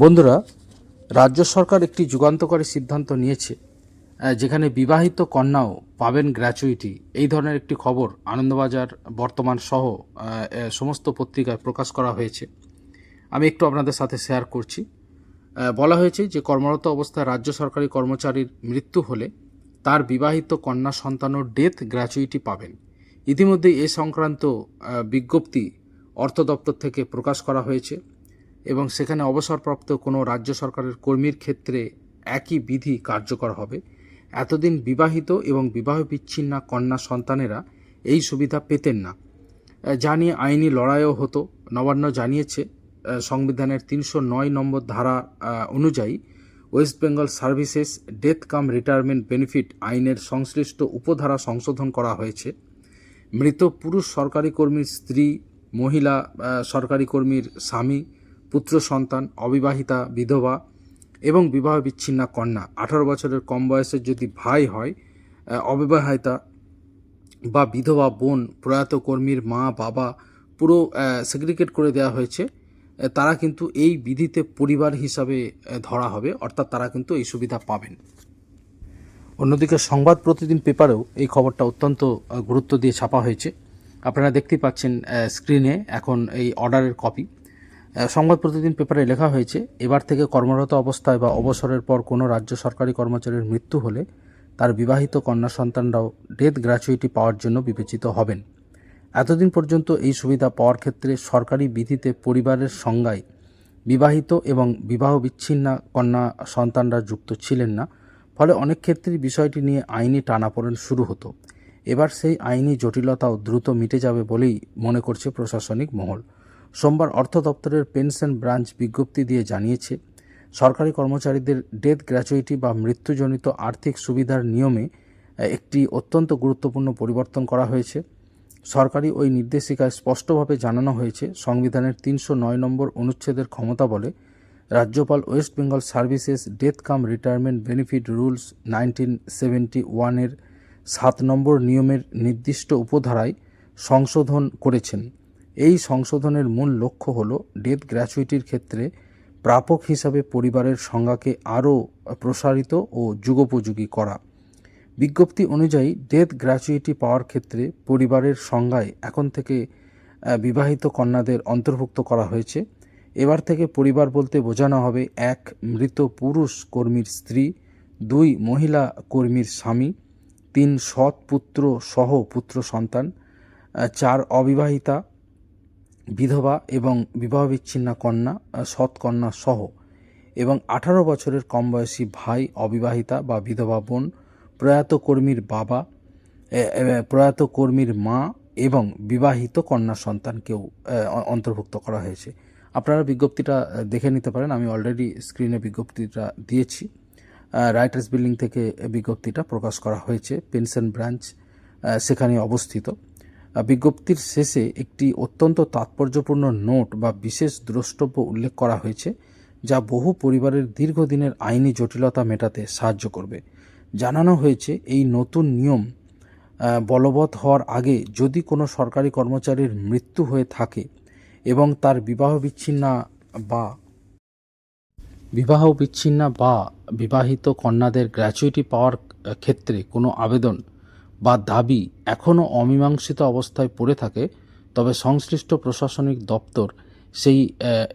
বন্ধুরা, রাজ্য সরকার একটি যুগান্তকারী সিদ্ধান্ত নিয়েছে, যেখানে বিবাহিত কন্যাও পাবেন গ্র্যাচুইটি। এই ধরনের একটি খবর আনন্দবাজার, বর্তমান সহ সমস্ত পত্রিকায় প্রকাশ করা হয়েছে। আমি একটু আপনাদের সাথে শেয়ার করছি। বলা হয়েছে যে কর্মরত অবস্থায় রাজ্য সরকারি কর্মচারীর মৃত্যু হলে তার বিবাহিত কন্যা সন্তানও ডেথ গ্র্যাচুইটি পাবেন। ইতিমধ্যে এ সংক্রান্ত বিজ্ঞপ্তি অর্থ দপ্তর থেকে প্রকাশ করা হয়েছে এবং সেখানে অবসরপ্রাপ্ত কোনো রাজ্য সরকারের কর্মীর ক্ষেত্রে একই বিধি কার্যকর হবে। এতদিন বিবাহিত এবং বিবাহ বিচ্ছিন্না কন্যা সন্তানেরা এই সুবিধা পেতেন না, যা নিয়ে আইনি লড়াইও হতো। নবান্ন জানিয়েছে, সংবিধানের ৩০৯ নম্বর ধারা অনুযায়ী ওয়েস্ট বেঙ্গল সার্ভিসেস ডেথ কাম রিটায়ারমেন্ট বেনিফিট আইনের সংশ্লিষ্ট উপধারা সংশোধন করা হয়েছে। মৃত পুরুষ সরকারি কর্মীর স্ত্রী, মহিলা সরকারি কর্মীর স্বামী, পুত্র সন্তান, অবিবাহিতা বিধবা এবং বিবাহ বিচ্ছিন্না কন্যা, 18 বছরের কম বয়সের যদি ভাই হয়, অবিবাহিতা বা বিধবা বোন, প্রয়াত কর্মীর মা বাবা, পুরো সেগ্রিগেট করে দেওয়া হয়েছে। তারা কিন্তু এই বিধিতে পরিবার হিসাবে ধরা হবে, অর্থাৎ তারা কিন্তু এই সুবিধা পাবেন। অন্যদিকে সংবাদ প্রতিদিন পেপারেও এই খবরটা অত্যন্ত গুরুত্ব দিয়ে ছাপা হয়েছে। আপনারা দেখতেই পাচ্ছেন স্ক্রিনে এখন এই অর্ডারের কপি। সংবাদ প্রতিদিন পেপারে লেখা হয়েছে, এবার থেকে কর্মরত অবস্থায় বা অবসরের পর কোনো রাজ্য সরকারি কর্মচারীর মৃত্যু হলে তার বিবাহিত কন্যা সন্তানরাও ডেথ গ্র্যাচুইটি পাওয়ার জন্য বিবেচিত হবেন। এতদিন পর্যন্ত এই সুবিধা পাওয়ার ক্ষেত্রে সরকারি বিধিতে পরিবারের সংজ্ঞায় বিবাহিত এবং বিবাহ বিচ্ছিন্না কন্যা সন্তানরা যুক্ত ছিলেন না। ফলে অনেক ক্ষেত্রেই বিষয়টি নিয়ে আইনি টানাপোড়েন শুরু হতো। এবার সেই আইনি জটিলতাও দ্রুত মিটে যাবে বলেই মনে করছে প্রশাসনিক মহল। সোমবার অর্থ দপ্তরের পেনশন ব্রাঞ্চ বিজ্ঞপ্তি দিয়ে জানিয়েছে, সরকারি কর্মচারীদের ডেথ গ্র্যাচুইটি বা মৃত্যুজনিত আর্থিক সুবিধার নিয়মে একটি অত্যন্ত গুরুত্বপূর্ণ পরিবর্তন করা হয়েছে। সরকারি ওই নির্দেশিকায় স্পষ্টভাবে জানানো হয়েছে, সংবিধানের ৩০৯ নম্বর অনুচ্ছেদের ক্ষমতা বলে রাজ্যপাল ওয়েস্ট বেঙ্গল সার্ভিসেস ডেথ কাম রিটায়ারমেন্ট বেনিফিট রুলস 1971-এর 7 নম্বর নিয়মের নির্দিষ্ট উপধারায় সংশোধন করেছেন। এই সংশোধনের মূল লক্ষ্য হল ডেথ গ্র্যাচুইটির ক্ষেত্রে প্রাপক হিসাবে পরিবারের সংজ্ঞাকে আরও প্রসারিত ও যুগোপযোগী করা। বিজ্ঞপ্তি অনুযায়ী ডেথ গ্র্যাচুইটি পাওয়ার ক্ষেত্রে পরিবারের সংজ্ঞায় এখন থেকে বিবাহিত কন্যাদের অন্তর্ভুক্ত করা হয়েছে। এবার থেকে পরিবার বলতে বোঝানো হবে 1 মৃত পুরুষ কর্মীর স্ত্রী, 2 মহিলা কর্মীর স্বামী, 3 সৎ পুত্র সহ পুত্র সন্তান, 4 অবিবাহিতা বিধবা এবং বিবাহ বিচ্ছিন্না কন্যা, সৎ কন্যা সহ, এবং 18 বছরের কম বয়সী ভাই, অবিবাহিতা বা বিধবা বোন, প্রয়াত কর্মীর বাবা, প্রয়াত কর্মীর মা এবং বিবাহিত কন্যা সন্তানকেও অন্তর্ভুক্ত করা হয়েছে। আপনারা বিজ্ঞপ্তিটা দেখে নিতে পারেন, আমি অলরেডি স্ক্রিনে বিজ্ঞপ্তিটা দিয়েছি। রাইটার্স বিল্ডিং থেকে বিজ্ঞপ্তিটা প্রকাশ করা হয়েছে, পেনশন ব্রাঞ্চ সেখানে অবস্থিত। বিজ্ঞপ্তির শেষে একটি অত্যন্ত তাৎপর্যপূর্ণ নোট বা বিশেষ দ্রষ্টব্য উল্লেখ করা হয়েছে, যা বহু পরিবারের দীর্ঘদিনের আইনি জটিলতা মেটাতে সাহায্য করবে। জানানো হয়েছে, এই নতুন নিয়ম বলবৎ হওয়ার আগে যদি কোনো সরকারি কর্মচারীর মৃত্যু হয়ে থাকে এবং তার বিবাহ বিচ্ছিন্না বা বিবাহিত কন্যাদের গ্র্যাচুইটি পাওয়ার ক্ষেত্রে কোনো আবেদন বা দাবি এখনও অমীমাংসিত অবস্থায় পড়ে থাকে, তবে সংশ্লিষ্ট প্রশাসনিক দপ্তর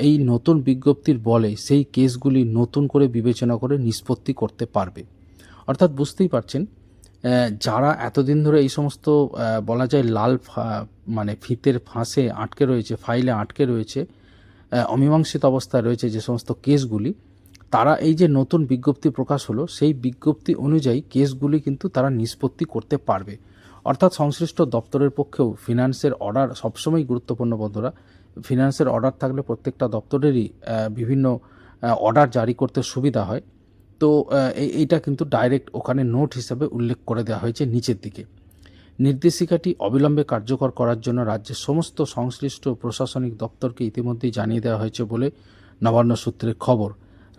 এই নতুন বিজ্ঞপ্তির বলে সেই কেসগুলি নতুন করে বিবেচনা করে নিষ্পত্তি করতে পারবে। অর্থাৎ বুঝতেই পারছেন, যারা এতদিন ধরে এই সমস্ত বলা যায় লাল ফিতের ফাঁসে আটকে রয়েছে, ফাইলে আটকে রয়েছে, অমীমাংসিত অবস্থায় রয়েছে যে সমস্ত কেসগুলি, তারা এই যে নতুন বিজ্ঞপ্তি প্রকাশ হলো, সেই বিজ্ঞপ্তি অনুযায়ী কেসগুলি কিন্তু তারা নিষ্পত্তি করতে পারবে। অর্থাৎ সংশ্লিষ্ট দপ্তরের পক্ষেও ফিনান্সের অর্ডার সবসময় গুরুত্বপূর্ণ। বন্ধুরা, ফিনান্সের অর্ডার থাকলে প্রত্যেকটা দপ্তরেরই বিভিন্ন অর্ডার জারি করতে সুবিধা হয়। তো এইটা কিন্তু ডাইরেক্ট ওখানে নোট হিসাবে উল্লেখ করে দেওয়া হয়েছে নিচের দিকে। নির্দেশিকাটি অবিলম্বে কার্যকর করার জন্য রাজ্যের সমস্ত সংশ্লিষ্ট প্রশাসনিক দপ্তরকে ইতিমধ্যেই জানিয়ে দেওয়া হয়েছে বলে নবান্ন সূত্রের খবর।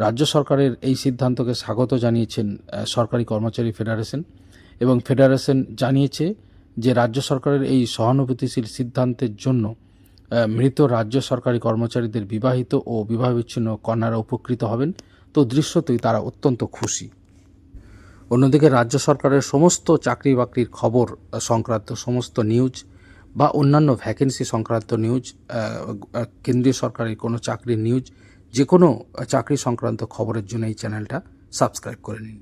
রাজ্য সরকারের এই সিদ্ধান্তকে স্বাগত জানিয়েছেন সরকারি কর্মচারী ফেডারেশন, এবং ফেডারেশন জানিয়েছে যে রাজ্য সরকারের এই সহানুভূতিশীল সিদ্ধান্তের জন্য মৃত রাজ্য সরকারি কর্মচারীদের বিবাহিত ও বিবাহবিচ্ছিন্ন কন্যারা উপকৃত হবেন, তো দৃশ্যতই তারা অত্যন্ত খুশি। অন্যদিকে রাজ্য সরকারের সমস্ত চাকরি বাকরির খবর সংক্রান্ত সমস্ত নিউজ বা অন্যান্য ভ্যাকেন্সি সংক্রান্ত নিউজ, কেন্দ্রীয় সরকারি কোনো চাকরির নিউজ, যে কোনো চাকরি সংক্রান্ত খবরের জন্য এই চ্যানেলটা সাবস্ক্রাইব করে নিন।